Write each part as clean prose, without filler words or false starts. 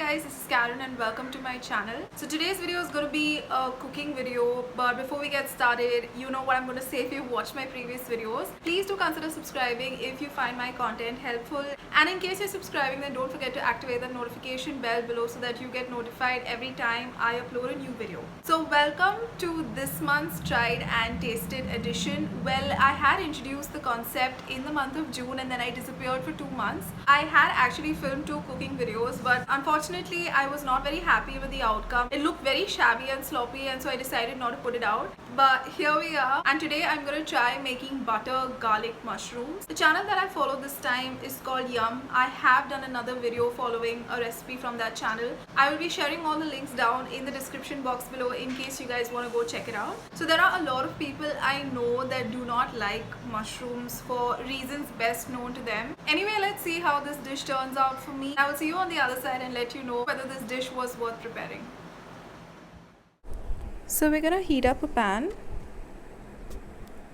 guys, this is Karen and welcome to my channel. So today's video is going to be a cooking video, but before we get started, you know what I'm going to say if you've watched my previous videos. Please do consider subscribing if you find my content helpful, and in case you're subscribing, then don't forget to activate the notification bell below so that you get notified every time I upload a new video. So welcome to this month's Tried and Tasted edition. Well, I had introduced the concept in the month of June and then I disappeared for 2 months. I had actually filmed 2 cooking videos, but unfortunately I was not very happy with the outcome. It looked very shabby and sloppy, and so I decided not to put it out. But here we are, and today I'm going to try making butter garlic mushrooms. The channel that I follow this time is called Yum. I have done another video following a recipe from that channel. I will be sharing all the links down in the description box below in case you guys want to go check it out. So there are a lot of people I know that do not like mushrooms for reasons best known to them. Anyway, let's see how this dish turns out for me. I will see you on the other side and let you know whether this dish was worth preparing. So we're gonna heat up a pan,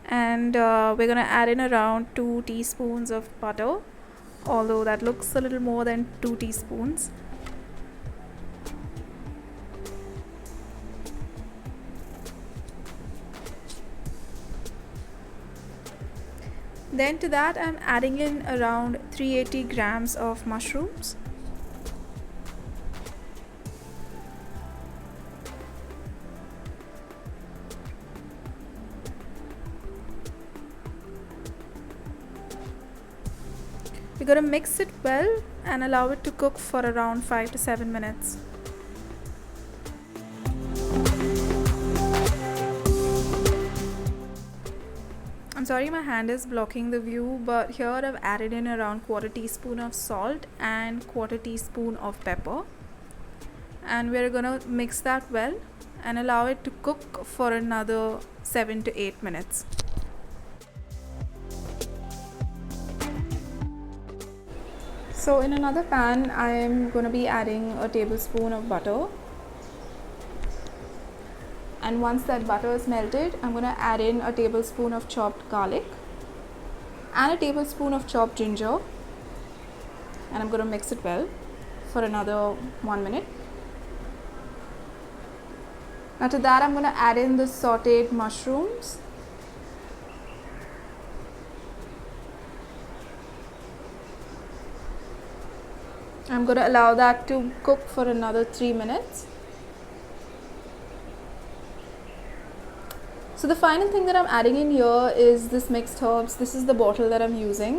and we're gonna add in around 2 teaspoons of butter, although that looks a little more than 2 teaspoons. Then to that I'm adding in around 380 grams of mushrooms. We're going to mix it well and allow it to cook for around 5 to 7 minutes. I'm sorry my hand is blocking the view, but here I've added in around 1/4 teaspoon of salt and 1/4 teaspoon of pepper. And we're going to mix that well and allow it to cook for another 7 to 8 minutes. So in another pan, I am going to be adding a tablespoon of butter. And once that butter is melted, I'm going to add in a tablespoon of chopped garlic and a tablespoon of chopped ginger. And I'm going to mix it well for another 1 minute. Now to that, I'm going to add in the sauteed mushrooms. I'm going to allow that to cook for another 3 minutes. So the final thing that I'm adding in here is this mixed herbs. This is the bottle that I'm using,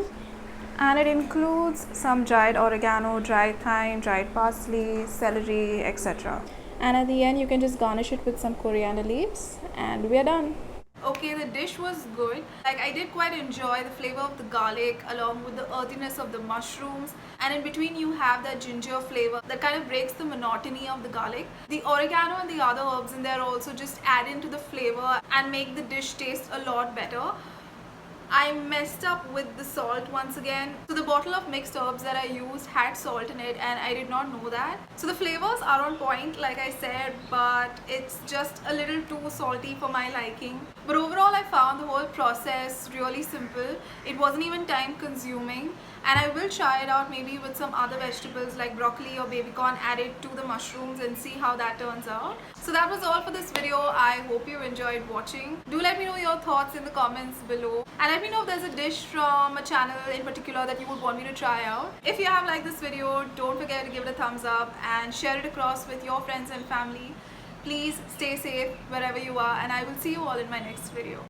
and it includes some dried oregano, dried thyme, dried parsley, celery, etc. And at the end you can just garnish it with some coriander leaves and we are done. Okay, the dish was good. Like, I did quite enjoy the flavor of the garlic along with the earthiness of the mushrooms, and in between you have that ginger flavor that kind of breaks the monotony of the garlic. The oregano and the other herbs in there also just add into the flavor and make the dish taste a lot better. I messed up with the salt once again. So the bottle of mixed herbs that I used had salt in it and I did not know that. So the flavors are on point like I said, but it's just a little too salty for my liking. But overall I found the whole process really simple. It wasn't even time consuming, and I will try it out maybe with some other vegetables like broccoli or baby corn added to the mushrooms and see how that turns out. So that was all for this video. I hope you enjoyed watching. Do let me know your thoughts in the comments below, and let me know if there's a dish from a channel in particular that you would want me to try out. If you have liked this video, don't forget to give it a thumbs up and share it across with your friends and family. Please stay safe wherever you are, and I will see you all in my next video.